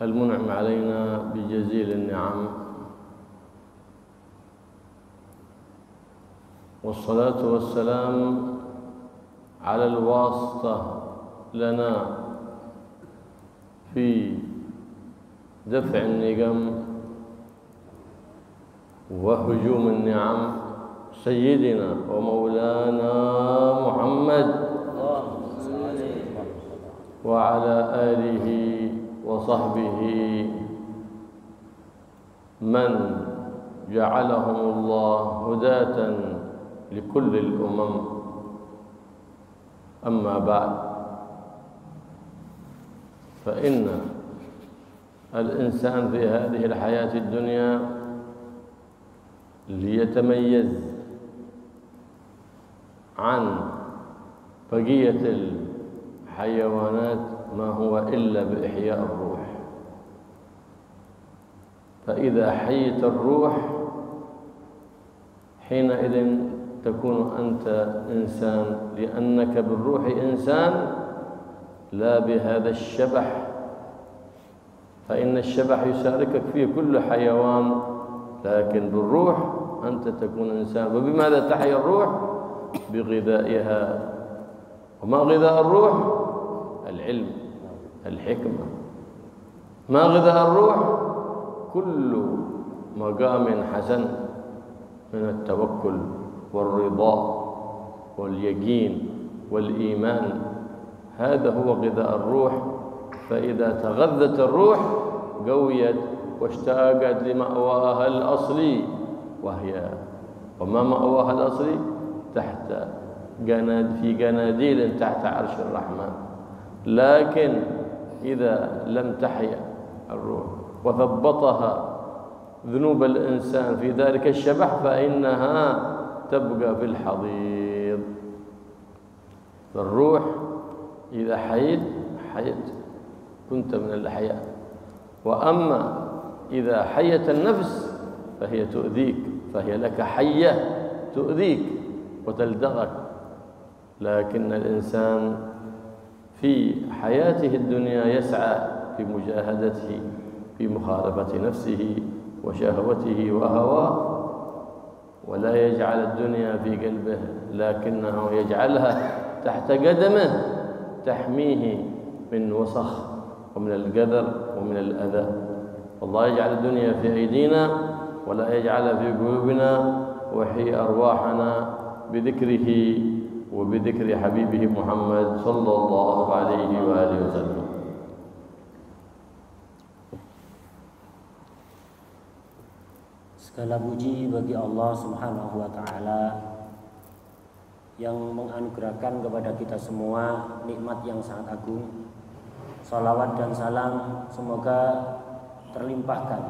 المنعم علينا بجزيل النعم، والصلاة والسلام على الواسطة لنا في دفع النقم وهجوم النعم، سيدنا ومولانا محمد وعلى آله وصحبه من جعلهم الله هداة لكل الأمم. أما بعد، فإن الإنسان في هذه الحياة الدنيا ليتميز عن بقية الحيوانات ما هو إلا بإحياء الروح. فإذا حيت الروح حينئذ تكون أنت إنسان، لأنك بالروح إنسان لا بهذا الشبح، فإن الشبح يشاركك فيه كل حيوان، لكن بالروح أنت تكون إنسان. وبماذا تحيا الروح؟ بغذائها. وما غذاء الروح؟ العلم، الحكمة. ما غذاء الروح؟ كل مقام حسن من التوكل والرضا واليقين والإيمان، هذا هو غذاء الروح. فإذا تغذت الروح قويت واشتاقت لمأواها الأصلي، وما مأواها الأصلي؟ في قناديل تحت عرش الرحمن. لكن إذا لم تحيا الروح وثبطها ذنوب الإنسان في ذلك الشبح فإنها تبقى في الحضيض. فالروح إذا حيت كنت من الأحياء. وأما إذا حيت النفس فهي تؤذيك، فهي لك حية تؤذيك وتلدغك. لكن الإنسان في حياته الدنيا يسعى في مجاهدته، في مخالفة نفسه وشهوته وهواه، ولا يجعل الدنيا في قلبه، لكنه يجعلها تحت قدمه تحميه من وسخ ومن القدر ومن الأذى. الله يجعل الدنيا في أيدينا ولا يجعلها في قلوبنا، ويحيي أرواحنا بذكره وبذكر حبيبه محمد صلى الله عليه وآله وسلم. Segala puji bagi Allah Subhanahu wa Ta'ala yang menganugerahkan kepada kita semua nikmat yang sangat agung. Salawat dan salam semoga terlimpahkan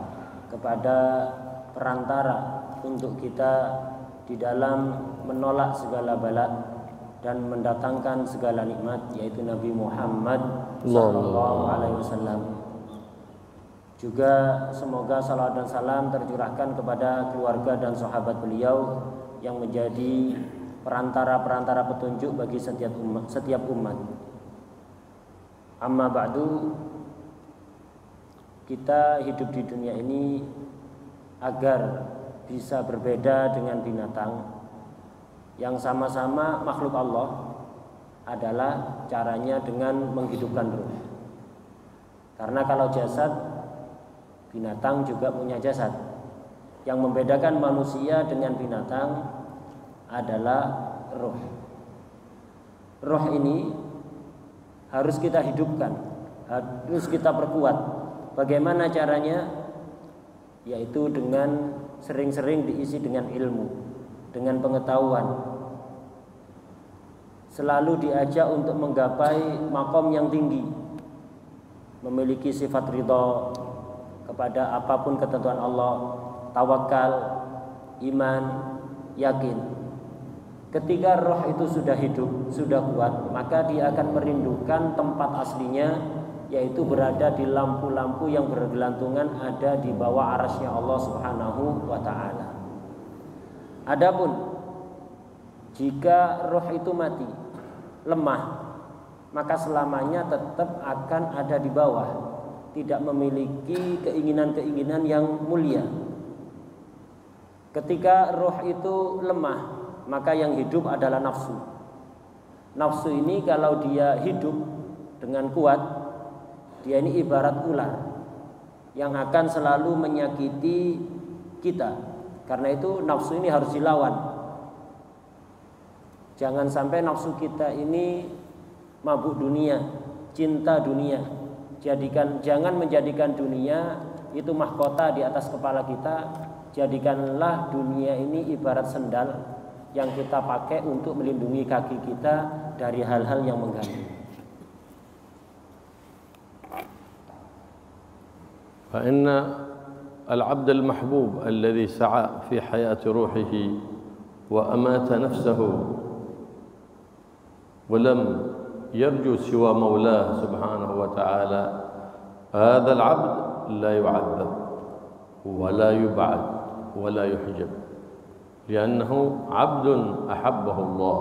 kepada perantara untuk kita di dalam menolak segala bala dan mendatangkan segala nikmat, yaitu Nabi Muhammad sallallahu alaihi wasallam. Juga semoga salawat dan salam tercurahkan kepada keluarga dan sahabat beliau yang menjadi perantara-perantara petunjuk bagi setiap umat. Amma ba'du, kita hidup di dunia ini agar bisa berbeda dengan binatang yang sama-sama makhluk Allah adalah caranya dengan menghidupkan ruh. Karena kalau jasad, binatang juga punya jasad. Yang membedakan manusia dengan binatang adalah roh. Roh ini harus kita hidupkan, harus kita perkuat. Bagaimana caranya? Yaitu dengan sering-sering diisi dengan ilmu, dengan pengetahuan. Selalu diajak untuk menggapai makom yang tinggi, memiliki sifat ridha kepada apapun ketentuan Allah, tawakal, iman, yakin. Ketika roh itu sudah hidup, sudah kuat, maka dia akan merindukan tempat aslinya, yaitu berada di lampu-lampu yang bergelantungan ada di bawah arasy Allah Subhanahu wa Ta'ala. Adapun jika roh itu mati, lemah, maka selamanya tetap akan ada di bawah, tidak memiliki keinginan-keinginan yang mulia. Ketika roh itu lemah, maka yang hidup adalah nafsu. Nafsu ini kalau dia hidup dengan kuat, dia ini ibarat ular yang akan selalu menyakiti kita. Karena itu nafsu ini harus dilawan. Jangan sampai nafsu kita ini mabuk dunia, cinta dunia. Jangan menjadikan dunia itu mahkota di atas kepala kita. Jadikanlah dunia ini ibarat sendal yang kita pakai untuk melindungi kaki kita dari hal-hal yang mengganggu. فإن العبد المحبوب الذي سعى في حياة روحه وأمات نفسه ولم يرجو سوى مولاه سبحانه وتعالى، هذا العبد لا يعذب ولا يبعد ولا يحجب، لأنه عبد أحبه الله.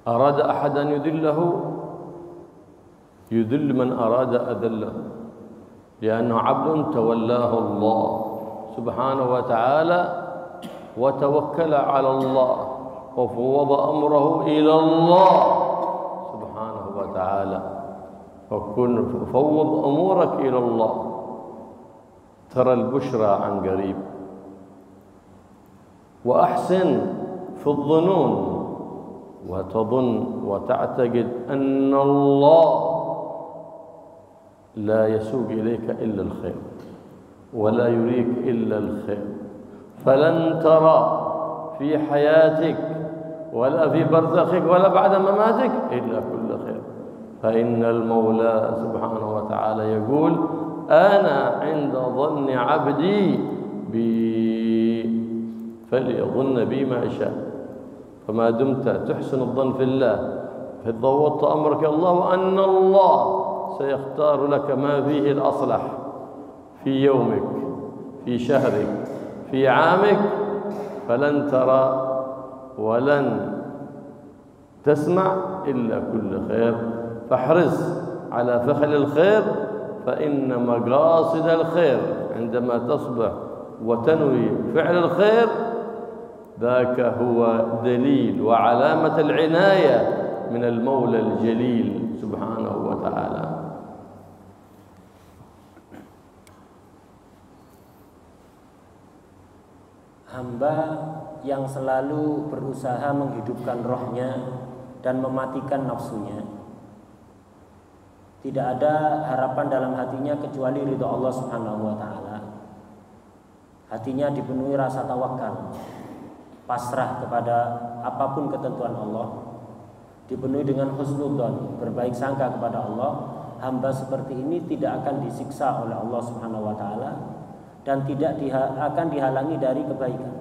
أراد أحد أن يذله يذل من أراد أذله، لأنه عبد تولاه الله سبحانه وتعالى وتوكل على الله وفوض أمره إلى الله سبحانه وتعالى. فوض أمورك إلى الله ترى البشرى عن قريب. وأحسن في الظنون وتظن وتعتقد أن الله لا يسوق إليك إلا الخير ولا يريك إلا الخير، فلن ترى في حياتك ولا في برزخك ولا بعد مماتك إلا كل خير. فإن المولى سبحانه وتعالى يقول أنا عند ظن عبدي بي فليظن بي ما شاء. فما دمت تحسن الظن في الله، فضوضت أمرك الله وأن الله سيختار لك ما فيه الأصلح في يومك، في شهرك، في عامك، فلن ترى ولن تسمع إلا كل خير. فاحرص على فعل الخير، فإن مقاصد الخير عندما تصبح وتنوي فعل الخير ذاك هو دليل وعلامة العناية من المولى الجليل سبحانه وتعالى. Hamba yang selalu berusaha menghidupkan rohnya dan mematikan nafsunya, tidak ada harapan dalam hatinya kecuali ridha Allah Subhanahu wa taala. Hatinya dipenuhi rasa tawakal, pasrah kepada apapun ketentuan Allah, dipenuhi dengan husnudzon, berbaik sangka kepada Allah. Hamba seperti ini tidak akan disiksa oleh Allah Subhanahu wa taala dan tidak akan dihalangi dari kebaikan.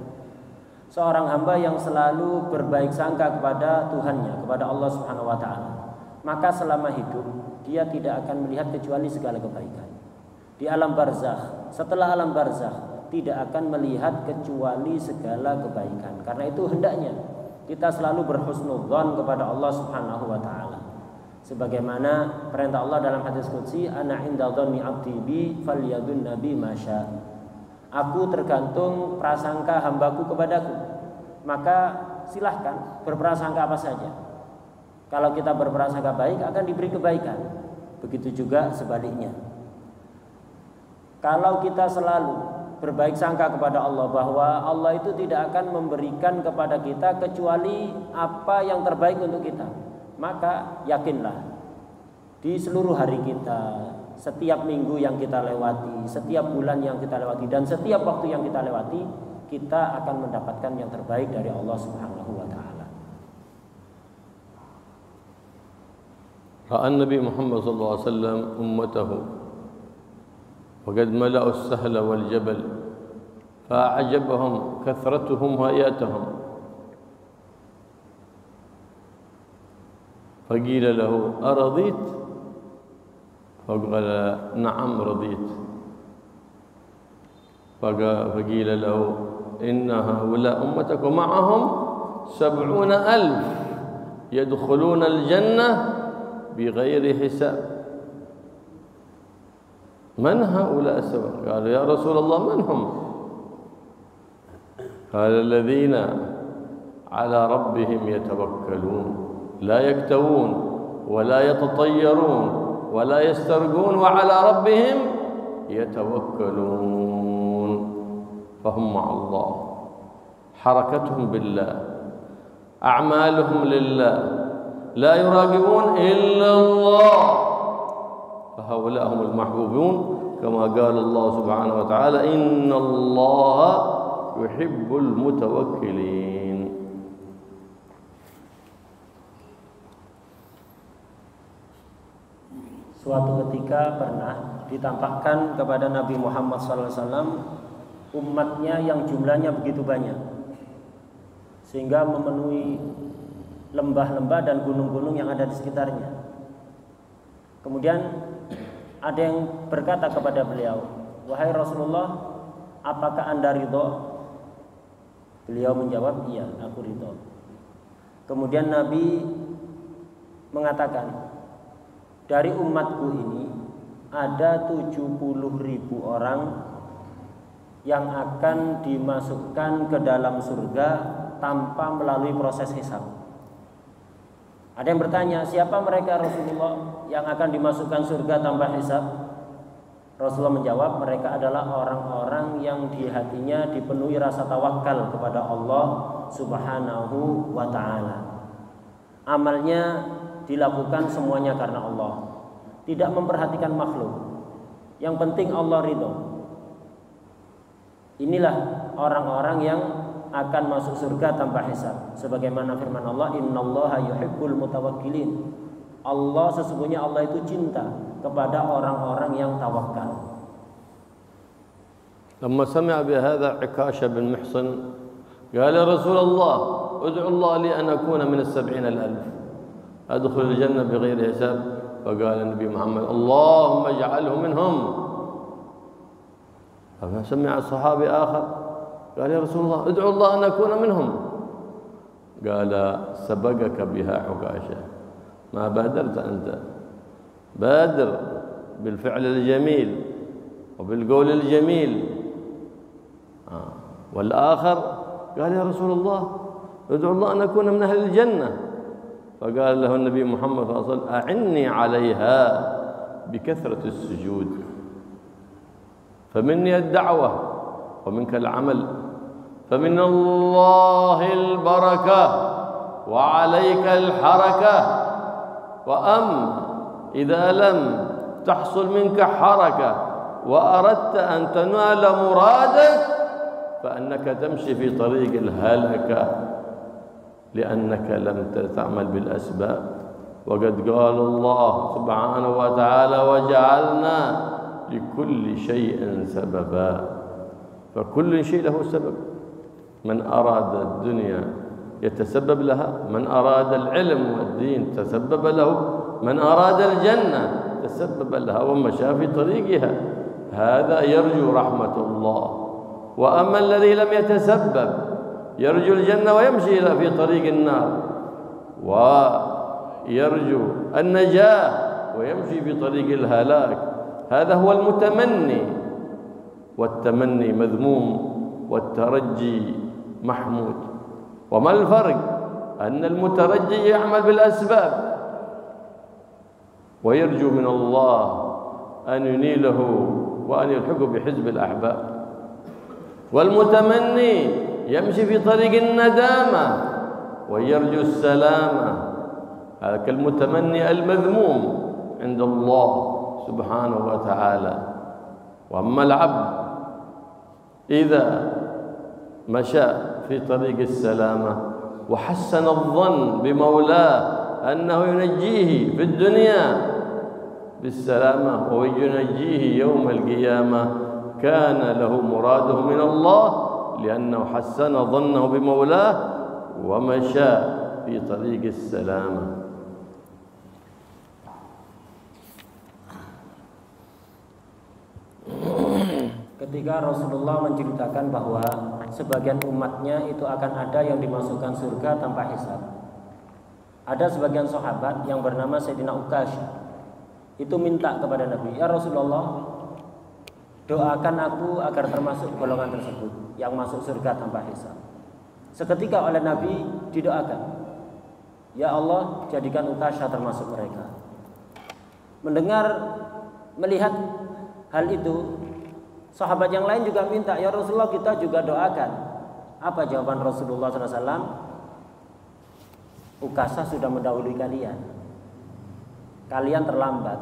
Seorang hamba yang selalu berbaik sangka kepada Tuhannya, kepada Allah Subhanahu wa taala, maka selama hidup dia tidak akan melihat kecuali segala kebaikan. Di alam barzakh, setelah alam barzakh, tidak akan melihat kecuali segala kebaikan. Karena itu hendaknya kita selalu berhusnudzon kepada Allah Subhanahu wa taala. Sebagaimana perintah Allah dalam hadis qudsi, ana inda dhanni 'abdi bi falyadun nabi masya. Aku tergantung prasangka hambaku kepadaku. Maka silahkan berprasangka apa saja. Kalau kita berprasangka baik akan diberi kebaikan. Begitu juga sebaliknya. Kalau kita selalu berbaik sangka kepada Allah bahwa Allah itu tidak akan memberikan kepada kita kecuali apa yang terbaik untuk kita, maka yakinlah di seluruh hari kita, setiap minggu yang kita lewati, setiap bulan yang kita lewati, dan setiap waktu yang kita lewati, kita akan mendapatkan yang terbaik dari Allah Subhanahu wa taala. Ra'a Nabi Muhammad sallallahu alaihi wasallam ummatahu وقد ملأوا السهل والجبل فأعجبهم كثرتهم وآياتهم فقيل له أرضيت؟ فقال نعم رضيت. فقيل له إن هؤلاء أمتك ومعهم 70,000 يدخلون الجنة بغير حساب. من هؤلاء السبع؟ قال يا رسول الله من هم؟ قال الذين على ربهم يتوكلون لا يكتوون ولا يتطيرون ولا يسترقون وعلى ربهم يتوكلون. فهم مع الله، حركتهم بالله، أعمالهم لله، لا يراقبون إلا الله، فهؤلاء هم المحبوبون كما قال الله سبحانه وتعالى إن الله يحب المتوكلين. Suatu ketika pernah ditampakkan kepada Nabi Muhammad SAW umatnya yang jumlahnya begitu banyak sehingga memenuhi lembah-lembah dan gunung-gunung yang ada di sekitarnya. Kemudian ada yang berkata kepada beliau, wahai Rasulullah, apakah Anda ridho? Beliau menjawab, iya, aku ridho. Kemudian Nabi mengatakan, dari umatku ini ada 70.000 orang yang akan dimasukkan ke dalam surga tanpa melalui proses hisab. Ada yang bertanya, siapa mereka Rasulullah yang akan dimasukkan surga tanpa hisab? Rasulullah menjawab, mereka adalah orang-orang yang di hatinya dipenuhi rasa tawakal kepada Allah Subhanahu wa ta'ala. Amalnya dilakukan semuanya karena Allah, tidak memperhatikan makhluk. Yang penting Allah ridho. Inilah orang-orang yang akan masuk surga tanpa hisab. Sebagaimana firman Allah, innallaha yuhibbul mutawakkilin. Allah sesungguhnya Allah itu cinta kepada orang-orang yang tawakal. لما سمع بهذا عكاشة بن محصن قال يا رسول الله ادعو الله لي أن أكون من 70,000 أدخل الجنة بغير حساب. فقال النبي محمد اللهم اجعله منهم. فسمع الصحابي آخر قال يا رسول الله ادعو الله أن أكون منهم. قال سبقك بها عكاشة، ما بادرت أنت، بادر بالفعل الجميل وبالقول الجميل. والآخر قال يا رسول الله ادعو الله أن أكون من أهل الجنة. فقال له النبي محمد صلى الله عليه وسلم أعني عليها بكثرة السجود، فمني الدعوة ومنك العمل، فمن الله البركة وعليك الحركة. وأما إذا لم تحصل منك حركة وأردت أن تنال مرادك فأنك تمشي في طريق الهلكة لأنك لم تعمل بالأسباب. وقد قال الله سبحانه وتعالى وجعلنا لكل شيء سببا، فكل شيء له سبب. من أراد الدنيا يتسبب لها، من أراد العلم والدين تسبب له، من أراد الجنة تسبب لها ومشى في طريقها، هذا يرجو رحمة الله. وأما الذي لم يتسبب يرجو الجنة ويمشي في طريق النار، ويرجو النجاة ويمشي في طريق الهلاك، هذا هو المتمني. والتمني مذموم والترجي محمود. وما الفرق؟ أن المترجي يعمل بالأسباب ويرجو من الله أن ينيله وأن يلحقه بحزب الأحباب، والمتمني يمشي في طريق الندامة ويرجو السلامة، هذا كالمتمني المذموم عند الله سبحانه وتعالى. وأما العبد إذا مشى في طريق السلامة وحسن الظن بمولاه أنه ينجيه في الدنيا بالسلامة وينجيه يوم القيامة كان له مراده من الله، لأنه حسن ظنه بمولاه ومشى في طريق السلامة. Ketika Rasulullah menceritakan bahwa sebagian umatnya itu akan ada yang dimasukkan surga tanpa hisab, ada sebagian sahabat yang bernama Sayyidina Uqasyah itu minta kepada Nabi, ya Rasulullah, doakan aku agar termasuk golongan tersebut yang masuk surga tanpa hisab. Seketika oleh Nabi didoakan, ya Allah, jadikan Ukasha termasuk mereka. Melihat hal itu, sahabat yang lain juga minta, ya Rasulullah, kita juga doakan. Apa jawaban Rasulullah SAW? Ukasha sudah mendahului kalian. Kalian terlambat.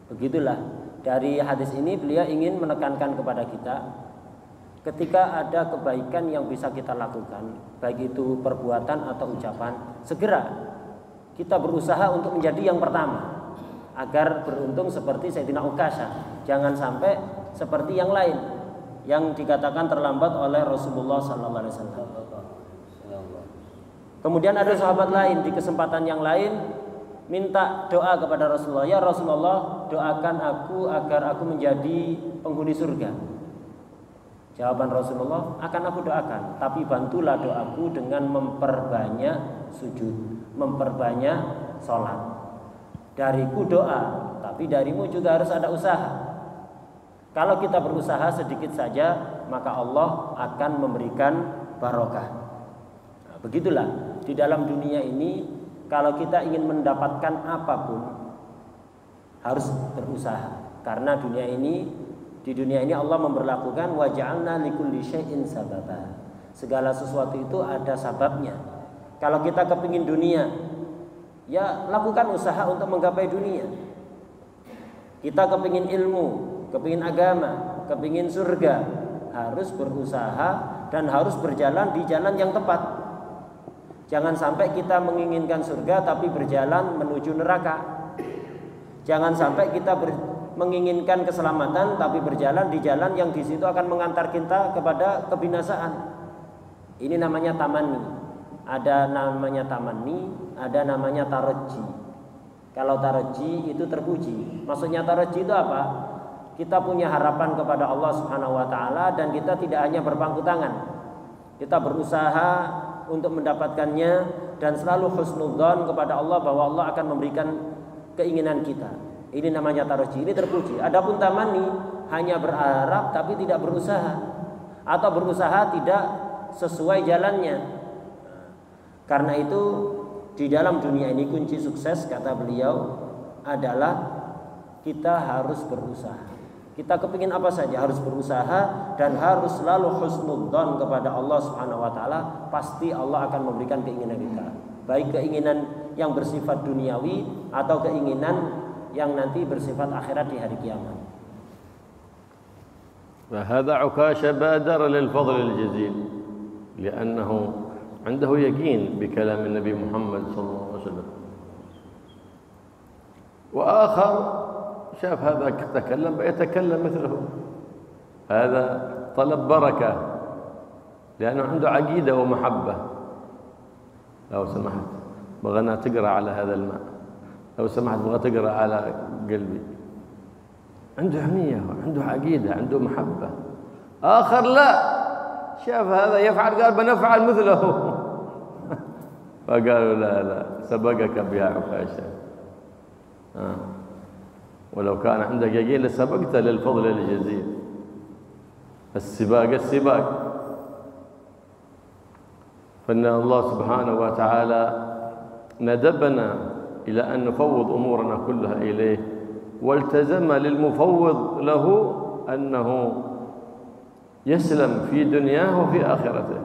Begitulah, dari hadis ini beliau ingin menekankan kepada kita, ketika ada kebaikan yang bisa kita lakukan, baik itu perbuatan atau ucapan, segera kita berusaha untuk menjadi yang pertama, agar beruntung seperti Sayyidina Ukasha. Jangan sampai seperti yang lain yang dikatakan terlambat oleh Rasulullah SAW. Kemudian ada sahabat lain di kesempatan yang lain minta doa kepada Rasulullah, ya Rasulullah, doakan aku agar aku menjadi penghuni surga. Jawaban Rasulullah, akan aku doakan, tapi bantulah doaku dengan memperbanyak sujud, memperbanyak sholat. Dariku doa, tapi darimu juga harus ada usaha. Kalau kita berusaha sedikit saja, maka Allah akan memberikan barokah. Nah, begitulah di dalam dunia ini, kalau kita ingin mendapatkan apapun harus berusaha. Karena di dunia ini Allah memberlakukan wa ja'alna likulli syai'in sababa. Segala sesuatu itu ada sababnya. Kalau kita kepingin dunia, ya lakukan usaha untuk menggapai dunia. Kita kepingin ilmu, kepingin agama, kepingin surga, harus berusaha dan harus berjalan di jalan yang tepat. Jangan sampai kita menginginkan surga tapi berjalan menuju neraka. Jangan sampai kita menginginkan keselamatan tapi berjalan di jalan yang di situ akan mengantar kita kepada kebinasaan. Ini namanya tamanni. Ada namanya tamanni, ada namanya taraji. Kalau taraji itu terpuji. Maksudnya taraji itu apa? Kita punya harapan kepada Allah Subhanahu wa taala dan kita tidak hanya berpangku tangan. Kita berusaha untuk mendapatkannya dan selalu husnudzon kepada Allah bahwa Allah akan memberikan keinginan kita. Ini namanya taraji, ini terpuji. Adapun tamanni hanya berharap tapi tidak berusaha, atau berusaha tidak sesuai jalannya. Karena itu di dalam dunia ini kunci sukses, kata beliau, adalah kita harus berusaha. Kita kepingin apa saja harus berusaha dan harus selalu husnudzon kepada Allah Subhanahu wa taala. Pasti Allah akan memberikan keinginan kita. Baik keinginan yang bersifat duniawi atau keinginan yang nanti bersifat akhirat di hari kiamat. فهذا عكاشة بادر للفضل الجزيل لأنه عنده يقين بكلام النبي محمد صلى الله عليه وسلم. وآخر شاف هذا تكلم يتكلم مثله، هذا طلب بركة لأنه عنده عقيدة ومحبة. لو سمحت بغنا تقرأ على هذا الماء، لو سمحت بغى تقرأ على قلبي. عنده حمية، عنده عقيدة، عنده محبة. آخر لا، شاف هذا يفعل قال بنفعل مثله فقالوا لا لا سبقك بها عكاشة. ولو كان عندك يقين لسبقت للفضل الجزيل. السباق فإن الله سبحانه وتعالى ندبنا إلى أن نفوض أمورنا كلها إليه، والتزم للمفوض له أنه يسلم في دنياه وفي آخرته.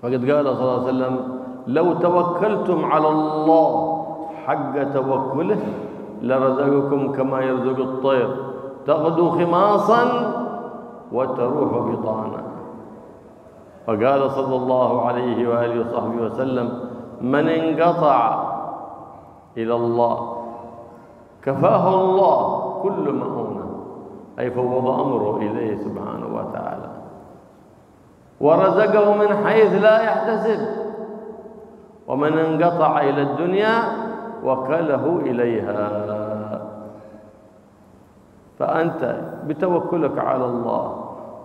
فقد قال صلى الله عليه وسلم لو توكلتم على الله حق توكله لرزقكم كما يرزق الطير تغدو خماصا وتروح بطانا. فقال صلى الله عليه وآله وصحبه وسلم من انقطع إلى الله كفاه الله كل مؤونة، أي فوض أمره إليه سبحانه وتعالى، ورزقه من حيث لا يحتسب. ومن انقطع إلى الدنيا وكله إليها. فأنت بتوكلك على الله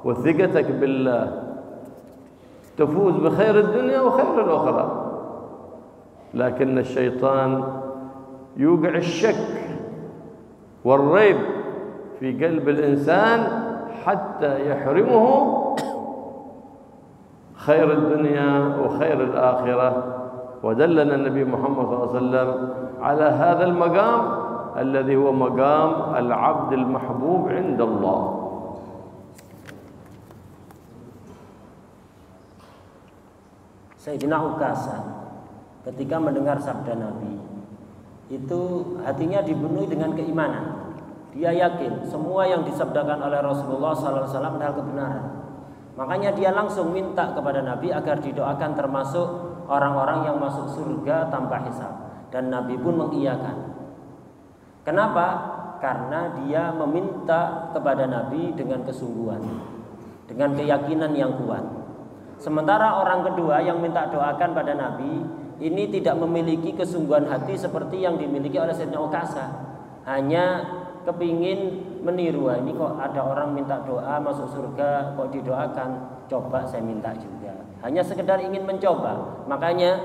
وثقتك بالله تفوز بخير الدنيا وخير الأخرى. لكن الشيطان يوقع الشك والريب في قلب الإنسان حتى يحرمه خير الدنيا وخير الآخرة. ودلنا النبي محمد صلى الله عليه وسلم على هذا المقام الذي هو مقام العبد المحبوب عند الله. Sayyidina Ukasha ketika mendengar sabda Nabi itu hatinya dipenuhi dengan keimanan. Dia yakin semua yang disabdakan oleh Rasulullah SAW adalah kebenaran. Makanya dia langsung minta kepada Nabi agar didoakan termasuk orang-orang yang masuk surga tanpa hisab. Dan Nabi pun mengiyakan. Kenapa? Karena dia meminta kepada Nabi dengan kesungguhan, dengan keyakinan yang kuat. Sementara orang kedua yang minta doakan pada Nabi ini tidak memiliki kesungguhan hati seperti yang dimiliki oleh Sayyidina Ukasha. Hanya kepingin meniru, ini kok ada orang minta doa masuk surga kok didoakan, coba saya minta juga. Hanya sekedar ingin mencoba. Makanya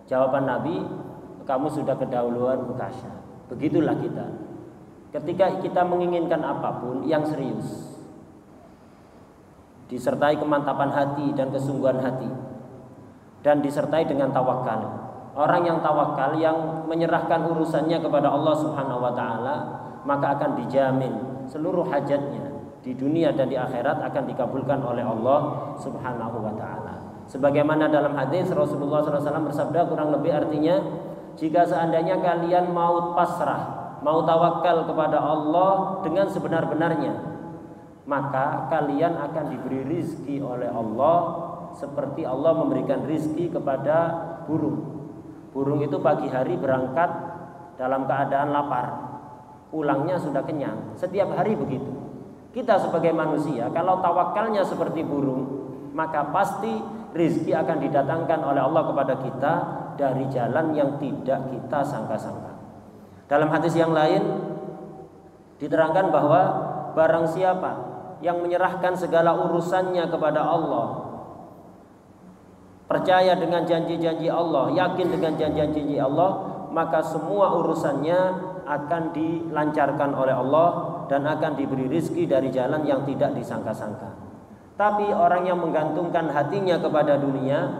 jawaban Nabi, kamu sudah kedahuluan Ukasha. Begitulah kita. Ketika kita menginginkan apapun yang serius, disertai kemantapan hati dan kesungguhan hati, dan disertai dengan tawakal. Orang yang tawakal, yang menyerahkan urusannya kepada Allah Subhanahu wa taala, maka akan dijamin seluruh hajatnya di dunia dan di akhirat akan dikabulkan oleh Allah Subhanahu wa taala. Sebagaimana dalam hadis Rasulullah SAW bersabda, kurang lebih artinya, jika seandainya kalian mau pasrah, mau tawakal kepada Allah dengan sebenar-benarnya, maka kalian akan diberi rizki oleh Allah seperti Allah memberikan rizki kepada burung. Burung itu pagi hari berangkat dalam keadaan lapar, pulangnya sudah kenyang. Setiap hari begitu. Kita sebagai manusia, kalau tawakalnya seperti burung, maka pasti rizki akan didatangkan oleh Allah kepada kita dari jalan yang tidak kita sangka-sangka. Dalam hadis yang lain diterangkan bahwa barang siapa yang menyerahkan segala urusannya kepada Allah, percaya dengan janji-janji Allah, yakin dengan janji-janji Allah, maka semua urusannya akan dilancarkan oleh Allah dan akan diberi rizki dari jalan yang tidak disangka-sangka. Tapi orang yang menggantungkan hatinya kepada dunia,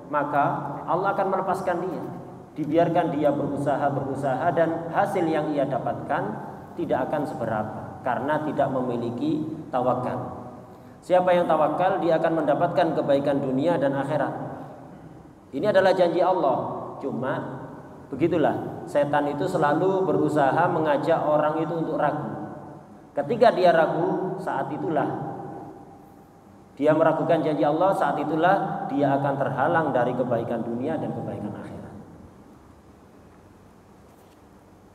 maka Allah akan melepaskan dia. Dibiarkan dia berusaha dan hasil yang ia dapatkan tidak akan seberapa karena tidak memiliki tawakal. Siapa yang tawakal, dia akan mendapatkan kebaikan dunia dan akhirat. Ini adalah janji Allah. Cuma begitulah, setan itu selalu berusaha mengajak orang itu untuk ragu. Ketika dia ragu, saat itulah dia meragukan janji Allah, saat itulah dia akan terhalang dari kebaikan dunia dan kebaikan akhirat.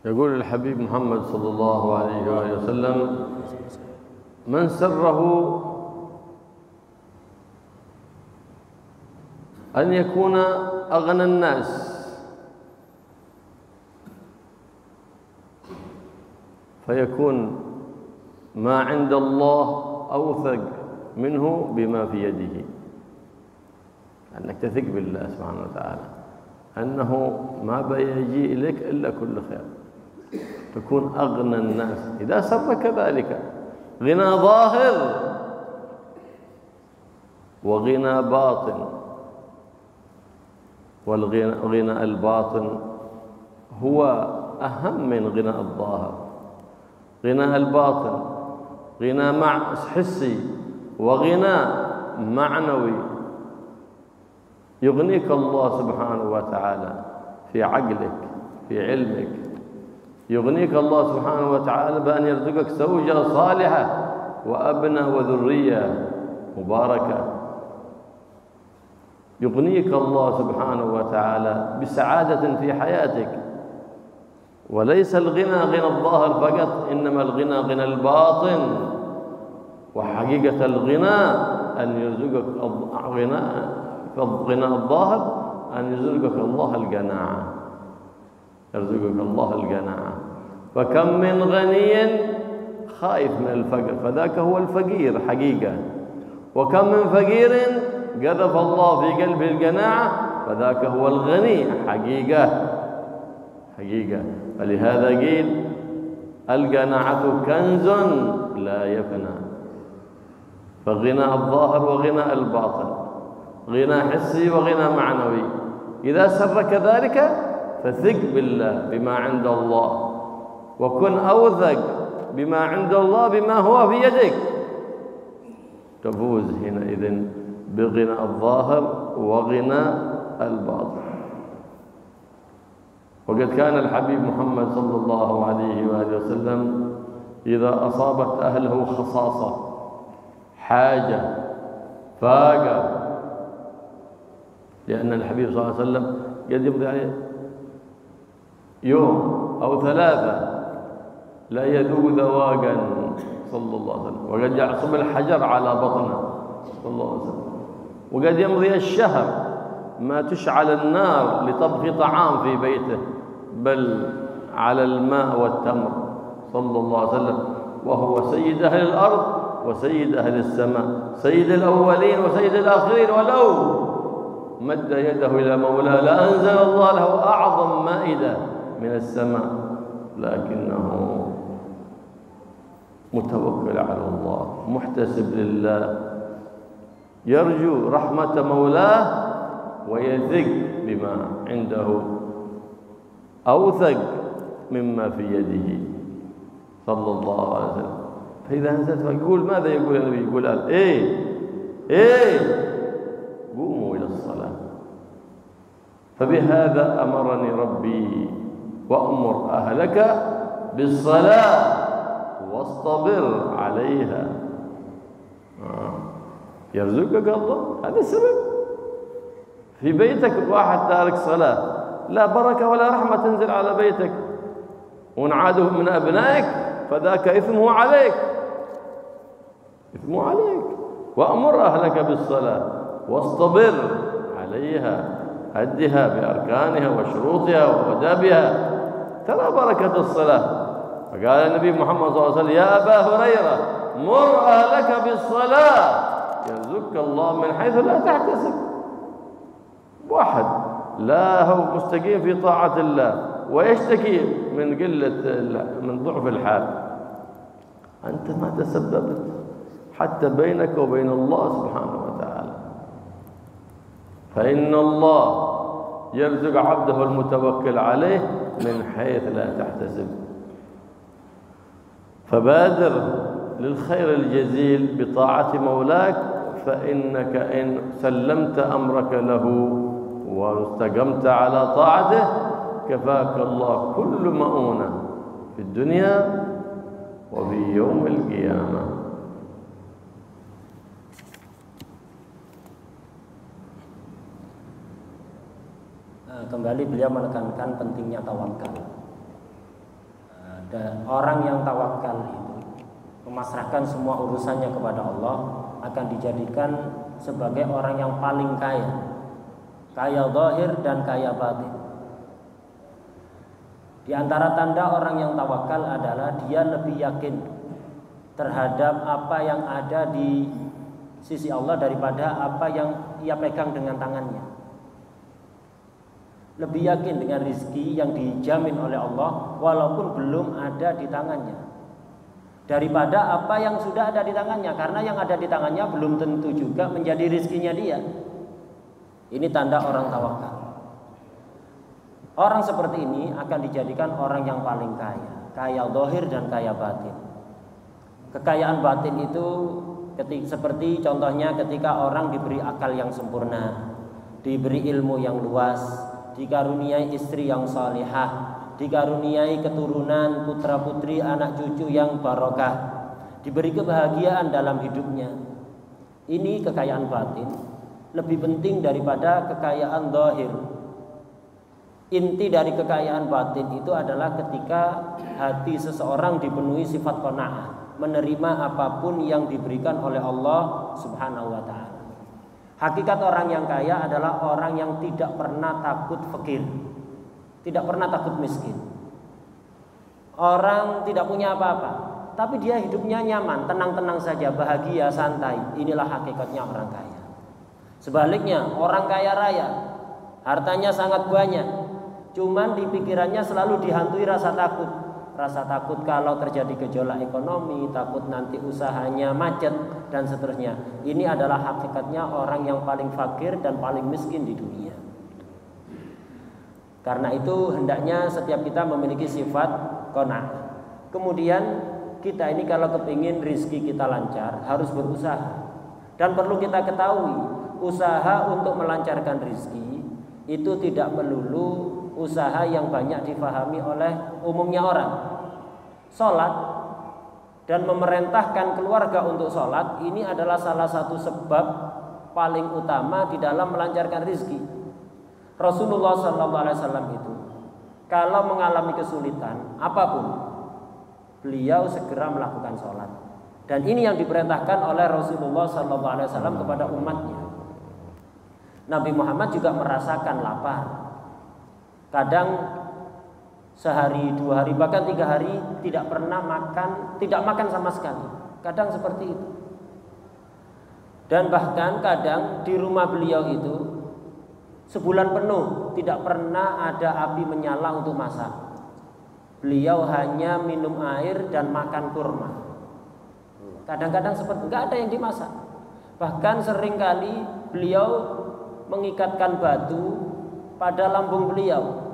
يقول الحبيب محمد صلى الله عليه وسلم: من سره أن يكون أغنى الناس فيكون ما عند الله أوثق منه بما في يده. أنك تثق بالله سبحانه وتعالى أنه ما بيجي إليك إلا كل خير، تكون أغنى الناس. إذا سرك ذلك غنى ظاهر وغنى باطن، والغنى الباطن هو أهم من غنى الظاهر. غنى الباطن غنى حسي وغنى معنوي، يغنيك الله سبحانه وتعالى في عقلك، في علمك. يغنيك الله سبحانه وتعالى بأن يرزقك زوجة صالحة وأبناء وذرية مباركة. يغنيك الله سبحانه وتعالى بسعادة في حياتك. وليس الغنى غنى الظاهر فقط، إنما الغنى غنى الباطن. وحقيقة الغنى أن يرزقك غنى الظاهر أن يرزقك الله القناعة، يرزقك الله القناعة. فكم من غني خائف من الفقر فذاك هو الفقير حقيقة، وكم من فقير قذف الله في قلبه القناعة فذاك هو الغني حقيقة. فلهذا قيل القناعة كنز لا يفنى. فغنى الظاهر وغنى الباطن، غنى حسي وغنى معنوي. إذا سرك ذلك فثق بالله بما عند الله، وكن أوثق بما عند الله بما هو في يدك، تفوز حينئذ بغنى الظاهر وغنى الباطن. وقد كان الحبيب محمد صلى الله عليه وآله وسلم إذا أصابت أهله خصاصة، حاجة، فاقة، لأن الحبيب صلى الله عليه وسلم قد يمضي عليه يوم أو 3 لا يذوق ذواقا صلى الله عليه وسلم، وقد يعصب الحجر على بطنه صلى الله عليه وسلم، وقد يمضي الشهر ما تشعل النار لطبخ طعام في بيته، بل على الماء والتمر صلى الله عليه وسلم، وهو سيد أهل الأرض وسيد أهل السماء، سيد الأولين وسيد الآخرين. ولو مد يده إلى مولاه لأنزل الله له أعظم مائدة من السماء، لكنه متوكل على الله، محتسب لله، يرجو رحمة مولاه ويثق بما عنده أوثق مما في يده صلى الله عليه وسلم. فإذا نزلت فيقول ماذا يقول النبي؟ يقول قوموا إلى الصلاة. فبهذا أمرني ربي وأمر أهلك بالصلاة واصطبر عليها. يرزقك الله، هذا السبب. في بيتك واحد تارك صلاة، لا بركة ولا رحمة تنزل على بيتك، وإن عاده من أبنائك فذاك إثمه عليك، إثمه عليك. وأمر أهلك بالصلاة واصطبر عليها، أدها بأركانها وشروطها وآدابها، ترى بركة الصلاة. فقال النبي محمد صلى الله عليه وسلم: يا أبا هريرة مر أهلك بالصلاة يرزقك الله من حيث لا تحتسب. واحد لا هو مستقيم في طاعة الله ويشتكي من ضعف الحال، أنت ما تسببت حتى بينك وبين الله سبحانه وتعالى. فإن الله يرزق عبده المتوكل عليه من حيث لا تحتسب. فبادر للخير الجزيل بطاعة مولاك، فإنك إن سلمت أمرك له واستقمت على طاعته كفاك الله كل مؤونة في الدنيا وفي يوم القيامة. Kembali beliau menekankan pentingnya tawakal. Dan orang yang tawakal itu memasrahkan semua urusannya kepada Allah akan dijadikan sebagai orang yang paling kaya, kaya zahir dan kaya batin. Di antara tanda orang yang tawakal adalah dia lebih yakin terhadap apa yang ada di sisi Allah daripada apa yang ia pegang dengan tangannya. Lebih yakin dengan rizki yang dijamin oleh Allah walaupun belum ada di tangannya, daripada apa yang sudah ada di tangannya, karena yang ada di tangannya belum tentu juga menjadi rizkinya dia. Ini tanda orang tawakal. Orang seperti ini akan dijadikan orang yang paling kaya, kaya zahir dan kaya batin. Kekayaan batin itu seperti contohnya ketika orang diberi akal yang sempurna, diberi ilmu yang luas, dikaruniai istri yang salihah, dikaruniai keturunan putra putri anak cucu yang barokah, diberi kebahagiaan dalam hidupnya. Ini kekayaan batin lebih penting daripada kekayaan zahir. Inti dari kekayaan batin itu adalah ketika hati seseorang dipenuhi sifat qanaah, menerima apapun yang diberikan oleh Allah Subhanahu wa ta'ala. Hakikat orang yang kaya adalah orang yang tidak pernah takut fakir, tidak pernah takut miskin. Orang tidak punya apa-apa, tapi dia hidupnya nyaman, tenang-tenang saja, bahagia, santai. Inilah hakikatnya orang kaya. Sebaliknya, orang kaya raya, hartanya sangat banyak, cuman di pikirannya selalu dihantui rasa takut. rasa takut kalau terjadi gejolak ekonomi, takut nanti usahanya macet dan seterusnya. Ini adalah hakikatnya orang yang paling fakir dan paling miskin di dunia. Karena itu hendaknya setiap kita memiliki sifat qanaah. Kemudian kita ini kalau kepingin rizki kita lancar harus berusaha. Dan perlu kita ketahui, usaha untuk melancarkan rizki itu tidak melulu usaha yang banyak difahami oleh umumnya orang. Sholat dan memerintahkan keluarga untuk sholat ini adalah salah satu sebab paling utama di dalam melancarkan rizki. Rasulullah SAW itu kalau mengalami kesulitan apapun, beliau segera melakukan sholat. Dan ini yang diperintahkan oleh Rasulullah SAW kepada umatnya. Nabi Muhammad juga merasakan lapar. Kadang sehari, 2 hari, bahkan 3 hari tidak pernah makan, tidak makan sama sekali. Kadang seperti itu. Dan bahkan kadang di rumah beliau itu sebulan penuh tidak pernah ada api menyala untuk masak. Beliau hanya minum air dan makan kurma. Kadang-kadang seperti nggak ada yang dimasak. Bahkan seringkali beliau mengikatkan batu pada lambung beliau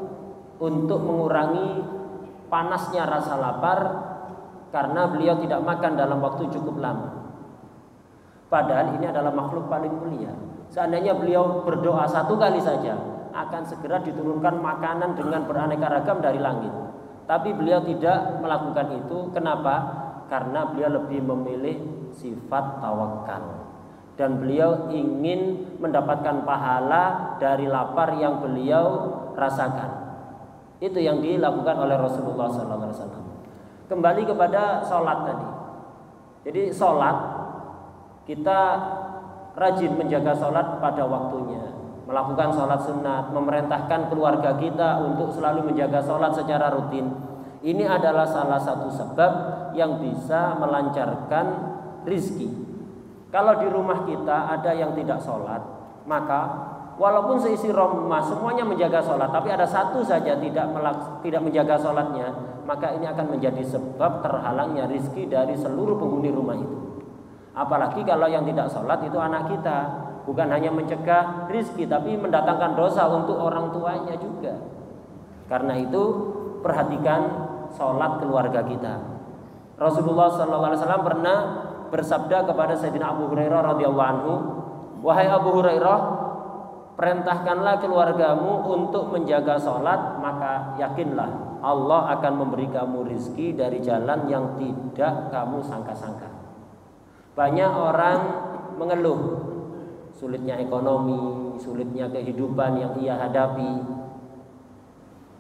untuk mengurangi panasnya rasa lapar karena beliau tidak makan dalam waktu cukup lama. Padahal ini adalah makhluk paling mulia. Seandainya beliau berdoa 1 kali saja akan segera diturunkan makanan dengan beraneka ragam dari langit. Tapi beliau tidak melakukan itu. Kenapa? Karena beliau lebih memilih sifat tawakal. Dan beliau ingin mendapatkan pahala dari lapar yang beliau rasakan. Itu yang dilakukan oleh Rasulullah SAW. Kembali kepada sholat tadi. Jadi sholat, kita rajin menjaga sholat pada waktunya, melakukan sholat sunat, memerintahkan keluarga kita untuk selalu menjaga sholat secara rutin. Ini adalah salah satu sebab yang bisa melancarkan rizki. Kalau di rumah kita ada yang tidak sholat, maka walaupun seisi rumah semuanya menjaga sholat, tapi ada satu saja tidak menjaga sholatnya, maka ini akan menjadi sebab terhalangnya rizki dari seluruh penghuni rumah itu. Apalagi kalau yang tidak sholat itu anak kita, bukan hanya mencegah rizki, tapi mendatangkan dosa untuk orang tuanya juga. Karena itu perhatikan sholat keluarga kita. Rasulullah SAW pernah bersabda kepada Sayyidina Abu Hurairah radhiyallahu anhu, wahai Abu Hurairah, perintahkanlah keluargamu untuk menjaga sholat, maka yakinlah Allah akan memberi kamu rizki dari jalan yang tidak kamu sangka-sangka. Banyak orang mengeluh sulitnya ekonomi, sulitnya kehidupan yang ia hadapi.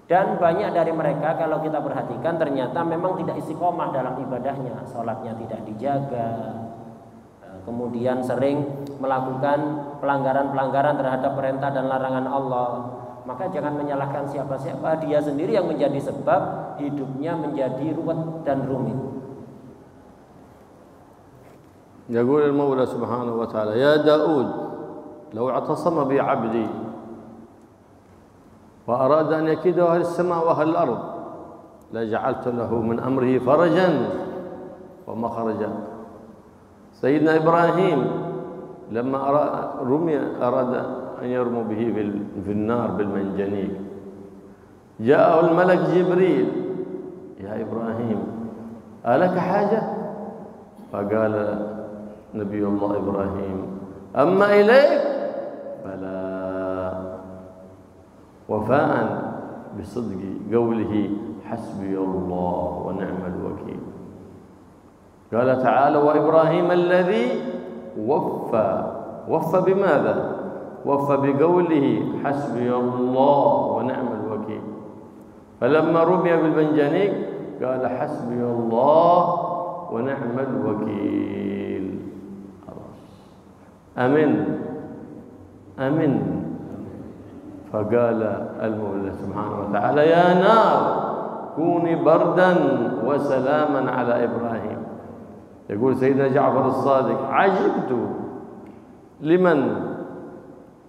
Dan banyak dari mereka kalau kita perhatikan ternyata memang tidak istiqomah dalam ibadahnya. Sholatnya tidak dijaga, kemudian sering melakukan pelanggaran-pelanggaran terhadap perintah dan larangan Allah. Maka jangan menyalahkan siapa-siapa, dia sendiri yang menjadi sebab hidupnya menjadi ruwet dan rumit. يقول المولى سبحانه وتعالى يا داود لو اعتصم بي عبدي وأراد أن يكيد أهل السماء وأهل الأرض لجعلت له من أمره فرجا ومخرجا. سيدنا إبراهيم لما أراد أن يرموا به في النار بالمنجنيق جاءه الملك جبريل يا إبراهيم ألك حاجة؟ فقال نبي الله إبراهيم أما إليك فلا، وفاء بصدق قوله حسبي الله ونعم الوكيل. قال تعالى وإبراهيم الذي وفى بماذا؟ وفى بقوله حسبي الله ونعم الوكيل. فلما رمي بالمنجنيق قال حسبي الله ونعم الوكيل. أمن. فقال المولى سبحانه وتعالى يا نار كوني بردا وسلاما على إبراهيم. يقول سيدنا جعفر الصادق عجبت لمن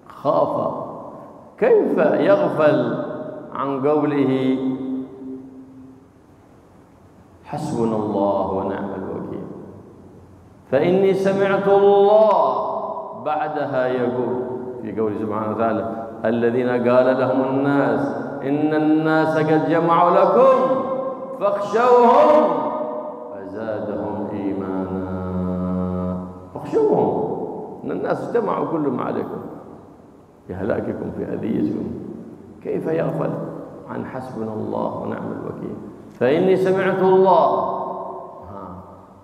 خاف كيف يغفل عن قوله حسبنا الله ونعم الوكيل. فإني سمعت الله بعدها يقول في قوله سبحانه وتعالى الذين قال لهم الناس إن الناس قد جمعوا لكم فاخشوهم فزادهم إيمانا. فاخشوهم، إن الناس اجتمعوا كلهم عليكم بهلاككم في أذيتكم، كيف يغفل عن حسبنا الله ونعم الوكيل. فإني سمعت الله،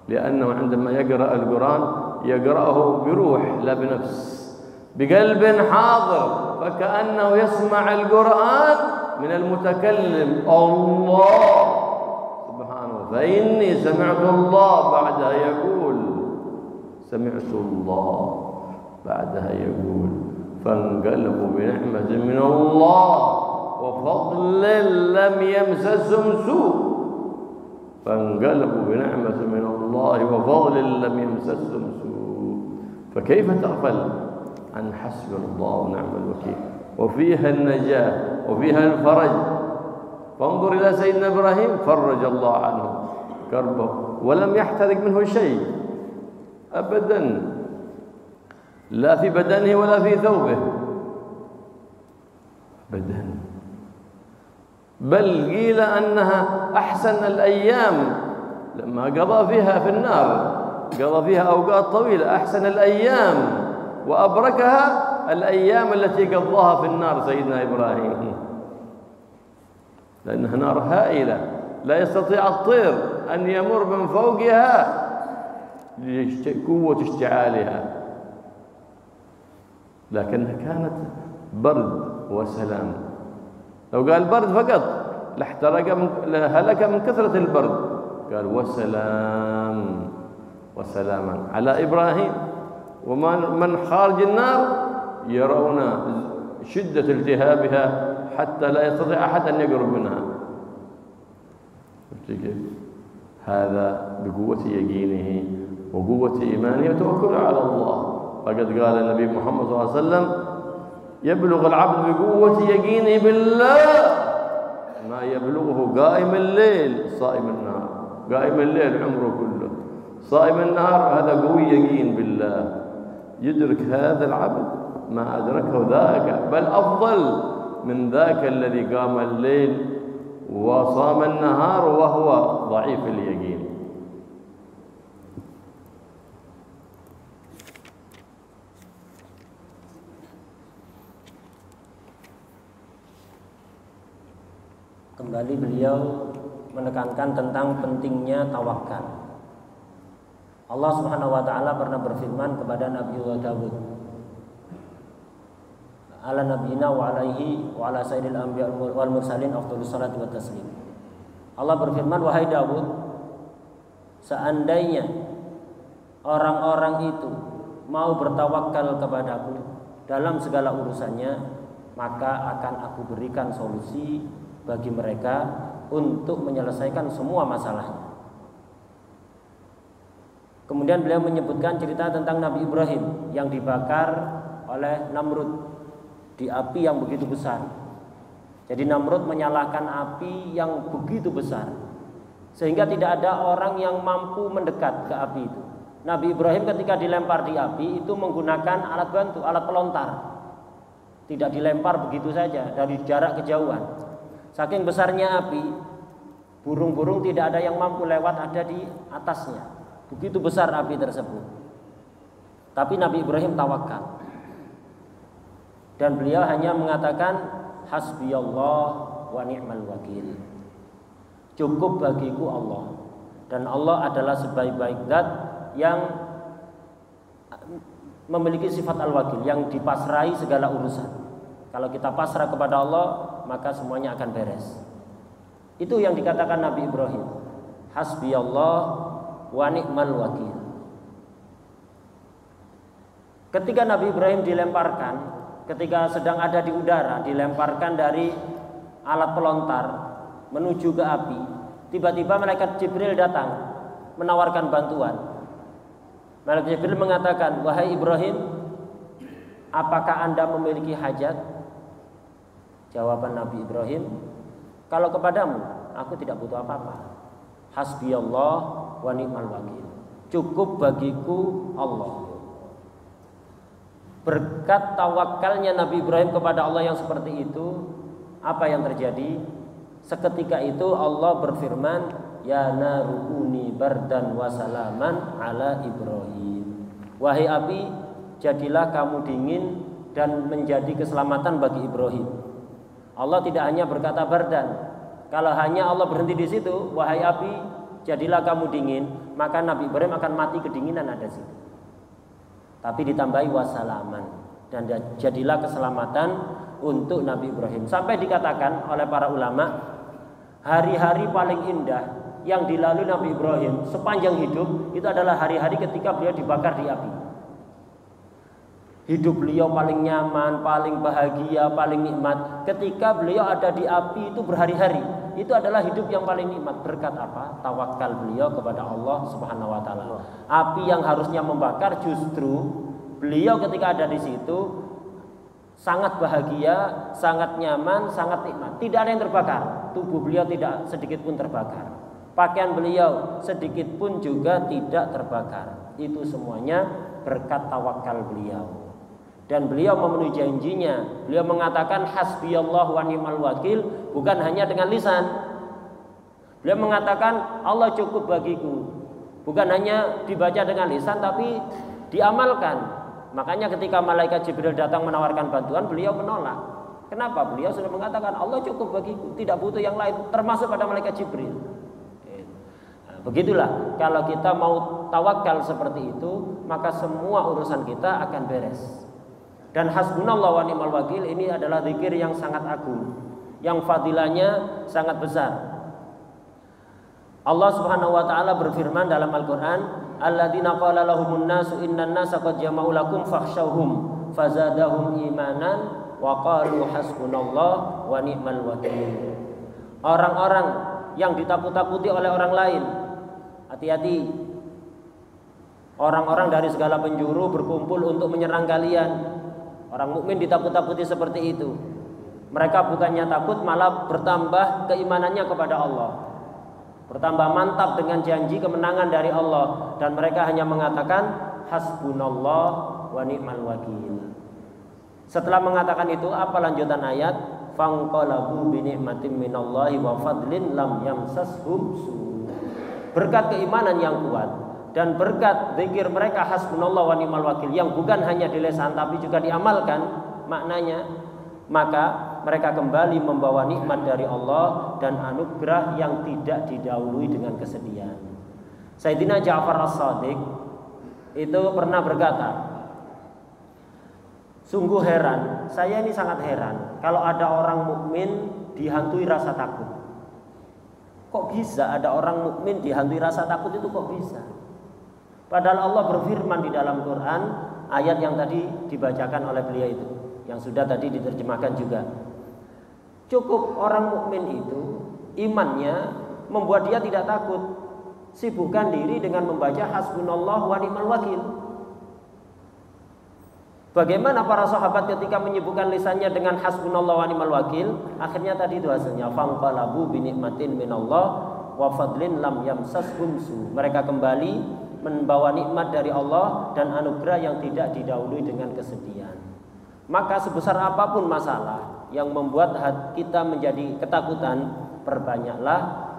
لأنه عندما يقرأ القرآن يقرأه بروح لا بنفس، بقلب حاضر، فكأنه يسمع القرآن من المتكلم الله سبحانه. فإني سمعت الله بعدها يقول، سمعت الله بعدها يقول فانقلبوا بنعمة من الله وفضل لم يمسسهم سوء. فانقلبوا بنعمة من الله وفضل لم يمسسهم سوء. فكيف تغفل عن حسبنا الله ونعم الوكيل وفيها النجاة وفيها الفرج. فانظر إلى سيدنا إبراهيم فرج الله عنه كربه ولم يحترق منه شيء أبدا، لا في بدنه ولا في ثوبه أبدا، بل قيل أنها أحسن الأيام لما قضى فيها في النار، قضى فيها أوقات طويلة، أحسن الأيام وأبركها الأيام التي قضاها في النار سيدنا إبراهيم، لأنها نار هائلة لا يستطيع الطير أن يمر من فوقها لقوة اشتعالها، لكنها كانت برد وسلام. لو قال برد فقط لهلك من كثرة البرد، قال وسلام وسلاما على إبراهيم. ومن خارج النار يرون شدة التهابها حتى لا يستطيع أحد أن يقرب منها. هذا بقوة يقينه وقوة إيمانه وتوكله على الله. فقد قال النبي محمد صلى الله عليه وسلم يبلغ العبد بقوة يقينه بالله ما يبلغه قائم الليل صائم النهار. قائم الليل عمره كله، صائم النهار هذا قوي يقين بالله. يدرك هذا العبد ما أدركه ذاك، بل أفضل من ذاك الذي قام الليل وصام النهار وهو ضعيف اليقين. Kembali beliau menekankan tentang pentingnya tawakal. Allah Subhanahu wa taala pernah berfirman kepada Nabi Dawud, ala nabiyina wa alaihi wa ala sayyidil anbiya wal mursalin afdhalus salati wa taslim. Allah berfirman, wahai Dawud, seandainya orang-orang itu mau bertawakal kepadaku dalam segala urusannya, maka akan aku berikan solusi bagi mereka untuk menyelesaikan semua masalahnya. Kemudian beliau menyebutkan cerita tentang Nabi Ibrahim yang dibakar oleh Namrud di api yang begitu besar. Jadi Namrud menyalakan api yang begitu besar sehingga tidak ada orang yang mampu mendekat ke api itu. Nabi Ibrahim ketika dilempar di api itu menggunakan alat bantu, alat pelontar. Tidak dilempar begitu saja dari jarak kejauhan. Saking besarnya api, burung-burung tidak ada yang mampu lewat, ada di atasnya. Begitu besar api tersebut. Tapi Nabi Ibrahim tawakal. Dan beliau hanya mengatakan hasbiyallah wa ni'mal wakil. Cukup bagiku Allah. Dan Allah adalah sebaik-baik zat yang memiliki sifat al-wakil, yang dipasrahi segala urusan. Kalau kita pasrah kepada Allah, maka semuanya akan beres. Itu yang dikatakan Nabi Ibrahim. Hasbiyallah wa ni'mal wakil. Ketika Nabi Ibrahim dilemparkan, ketika sedang ada di udara, dilemparkan dari alat pelontar menuju ke api, tiba-tiba malaikat Jibril datang menawarkan bantuan. Malaikat Jibril mengatakan, wahai Ibrahim, apakah Anda memiliki hajat? Jawaban Nabi Ibrahim, kalau kepadamu aku tidak butuh apa-apa. Hasbiyallah wa ni'mal wakil. Cukup bagiku Allah. Berkat tawakalnya Nabi Ibrahim kepada Allah yang seperti itu, apa yang terjadi? Seketika itu Allah berfirman, ya narukuni bardan wa salaman ala Ibrahim. Wahai api, jadilah kamu dingin dan menjadi keselamatan bagi Ibrahim. Allah tidak hanya berkata bardan. Kalau hanya Allah berhenti di situ, wahai api, jadilah kamu dingin, maka Nabi Ibrahim akan mati kedinginan ada di situ. Tapi ditambahi wasalaman, dan jadilah keselamatan untuk Nabi Ibrahim. Sampai dikatakan oleh para ulama, hari-hari paling indah yang dilalui Nabi Ibrahim sepanjang hidup itu adalah hari-hari ketika beliau dibakar di api. Hidup beliau paling nyaman, paling bahagia, paling nikmat ketika beliau ada di api itu berhari-hari. Itu adalah hidup yang paling nikmat. Berkat apa? Tawakal beliau kepada Allah Subhanahu wa taala. Api yang harusnya membakar, justru beliau ketika ada di situ sangat bahagia, sangat nyaman, sangat nikmat. Tidak ada yang terbakar. Tubuh beliau tidak sedikit pun terbakar. Pakaian beliau sedikit pun juga tidak terbakar. Itu semuanya berkat tawakal beliau. Dan beliau memenuhi janjinya. Beliau mengatakan hasbiyallahu wa ni'mal wakil, bukan hanya dengan lisan. Beliau mengatakan Allah cukup bagiku, bukan hanya dibaca dengan lisan tapi diamalkan. Makanya ketika malaikat Jibril datang menawarkan bantuan, beliau menolak. Kenapa? Beliau sudah mengatakan Allah cukup bagiku, tidak butuh yang lain, termasuk pada malaikat Jibril. Nah, begitulah kalau kita mau tawakal seperti itu, maka semua urusan kita akan beres. Dan hasbunallah wa ni'mal wakil ini adalah zikir yang sangat agung, yang fadilahnya sangat besar. Allah Subhanahu wa taala berfirman dalam Al-Qur'an, alladzina qala lahumun nasu innan nasa qad jama'u lakum fakhshawhum fazadahum imanan wa qalu hasbunallah wa ni'mal wakil. Orang-orang yang ditakut-takuti oleh orang lain, hati-hati. Orang-orang dari segala penjuru berkumpul untuk menyerang kalian. Orang mukmin ditakut-takuti seperti itu. Mereka bukannya takut, malah bertambah keimanannya kepada Allah. Bertambah mantap dengan janji kemenangan dari Allah. Dan mereka hanya mengatakan hasbunallah wa ni'mal wakil. Setelah mengatakan itu, apa lanjutan ayat? Fanqalabu bi ni'matin minallahi wa fadlin lam yamsashum su. Berkat keimanan yang kuat dan berkat zikir mereka hasbunallah wa ni'mal wakil yang bukan hanya di lisan tapi juga diamalkan maknanya, maka mereka kembali membawa nikmat dari Allah dan anugerah yang tidak didahului dengan kesedihan. Sayyidina Ja'far As-Shadiq itu pernah berkata, sungguh heran, saya ini sangat heran kalau ada orang mukmin dihantui rasa takut. Kok bisa ada orang mukmin dihantui rasa takut itu, kok bisa? Padahal Allah berfirman di dalam Quran, ayat yang tadi dibacakan oleh beliau itu, yang sudah tadi diterjemahkan juga. Cukup orang mukmin itu imannya membuat dia tidak takut. Sibukkan diri dengan membaca hasbunallah wa ni'mal wakil. Bagaimana para sahabat ketika menyibukkan lisannya dengan hasbunallah wa ni'mal wakil? Akhirnya tadi itu hasilnya, fanqalabu bi ni'matin minallah wa fadlin lam yamsashum su. Mereka kembali membawa nikmat dari Allah dan anugerah yang tidak didahului dengan kesedihan. Maka sebesar apapun masalah yang membuat hati kita menjadi ketakutan, perbanyaklah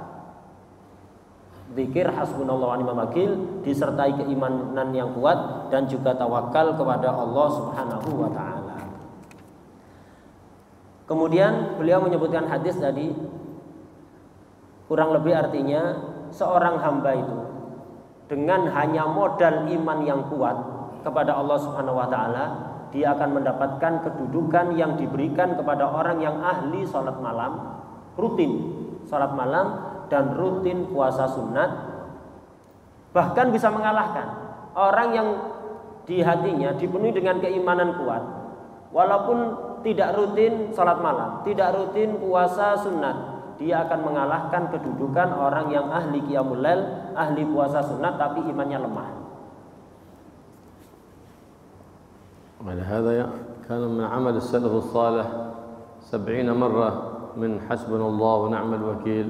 zikir hasbunallah wa ni'mal wakil disertai keimanan yang kuat dan juga tawakal kepada Allah Subhanahu wa taala. Kemudian beliau menyebutkan hadis tadi, kurang lebih artinya seorang hamba itu dengan hanya modal iman yang kuat kepada Allah Subhanahu wa taala, dia akan mendapatkan kedudukan yang diberikan kepada orang yang ahli salat malam, rutin salat malam dan rutin puasa sunat. Bahkan bisa mengalahkan orang yang di hatinya dipenuhi dengan keimanan kuat, walaupun tidak rutin salat malam, tidak rutin puasa sunat, dia akan mengalahkan kedudukan orang yang ahli qiyamul lail, ahli puasa sunat tapi imannya lemah. ولهذا كان من عمل السلف الصالح 70 مرة من حسبنا الله ونعم الوكيل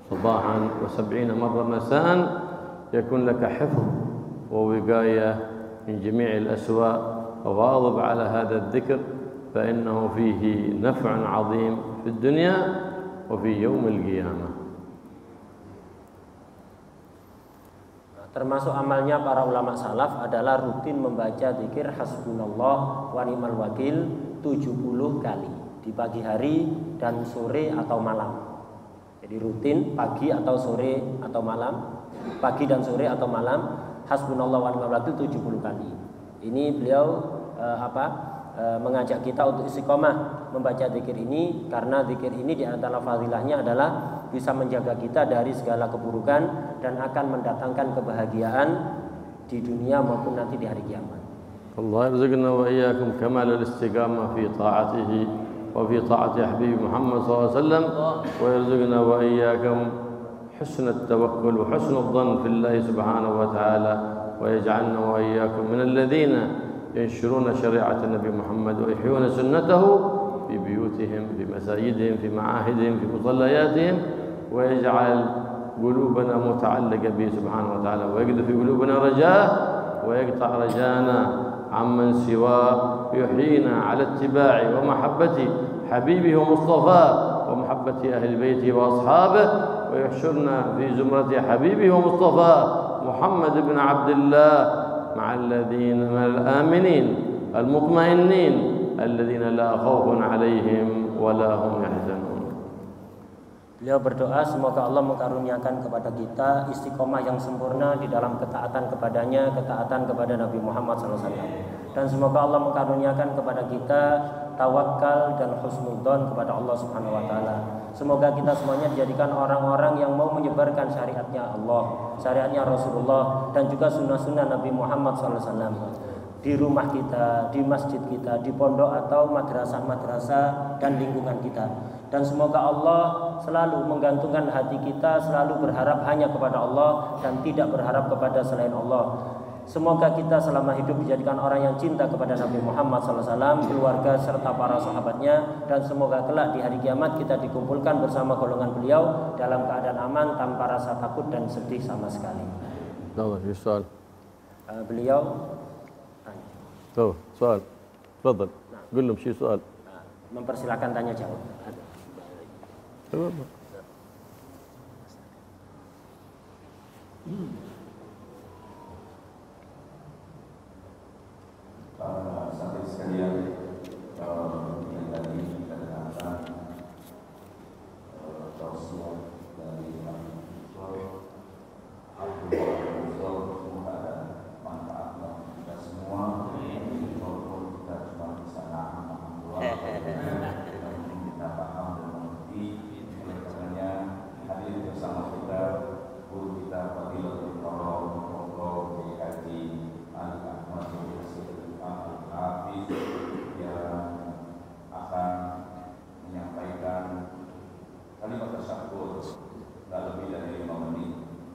صباحا و70 مرة مساء يكون لك حفظ ووقاية من جميع الأسواء. واظب على هذا الذكر فإنه فيه نفع عظيم في الدنيا وفي يوم القيامة. Termasuk amalnya para ulama salaf adalah rutin membaca zikir hasbunallah wa ni'mal wakil 70 kali di pagi hari dan sore atau malam. Jadi rutin pagi atau sore atau malam, pagi dan sore atau malam, hasbunallah wa ni'mal wakil 70 kali. Ini beliau mengajak kita untuk istiqomah membaca zikir ini, karena zikir ini di antara fadilahnya adalah bisa menjaga kita dari segala keburukan dan akan mendatangkan kebahagiaan di dunia maupun nanti di hari kiamat. Allah yarzuqna wa iyyakum kamal al-istiqamah fi ta'atihi wa fi ta'ati habib Muhammad sallallahu alaihi wasallam, wa yarzuqna wa iyyakum husn at-tawakkul wa husn adh-dhann fi Allah subhanahu wa ta'ala, wa yaj'alna wa iyyakum min alladhina ينشرون شريعة النبي محمد ويحيون سنته في بيوتهم في مساجدهم في معاهدهم في مصلياتهم، ويجعل قلوبنا متعلقة به سبحانه وتعالى، ويقذف في قلوبنا رجاء ويقطع رجانا عمن سواه، يحيينا على اتباع ومحبة حبيبه ومصطفاه ومحبة أهل بيته وأصحابه، ويحشرنا في زمرة حبيبه ومصطفاه محمد بن عبد الله مع الذين من الآمنين المطمئنين الذين لا خوف عليهم ولا هم يحزنون. Beliau berdoa semoga Allah mengaruniakan kepada kita istiqomah yang sempurna di dalam ketaatan kepadanya, ketaatan kepada Nabi Muhammad SAW, dan semoga Allah mengaruniakan kepada kita tawakal dan husnudzon kepada Allah Subhanahu wa taala. Semoga kita semuanya dijadikan orang-orang yang mau menyebarkan syariatnya Allah, syariatnya Rasulullah, dan juga sunnah-sunnah Nabi Muhammad SAW di rumah kita, di masjid kita, di pondok atau madrasah-madrasah dan lingkungan kita. Dan semoga Allah selalu menggantungkan hati kita, selalu berharap hanya kepada Allah dan tidak berharap kepada selain Allah. Semoga kita selama hidup dijadikan orang yang cinta kepada Nabi Muhammad SAW, keluarga serta para sahabatnya, dan semoga kelak di hari kiamat kita dikumpulkan bersama golongan beliau dalam keadaan aman tanpa rasa takut dan sedih sama sekali. Beliau soal, تفضل قل لهم شيء soal. Mempersilakan tanya jawab. Para sahabat sekalian,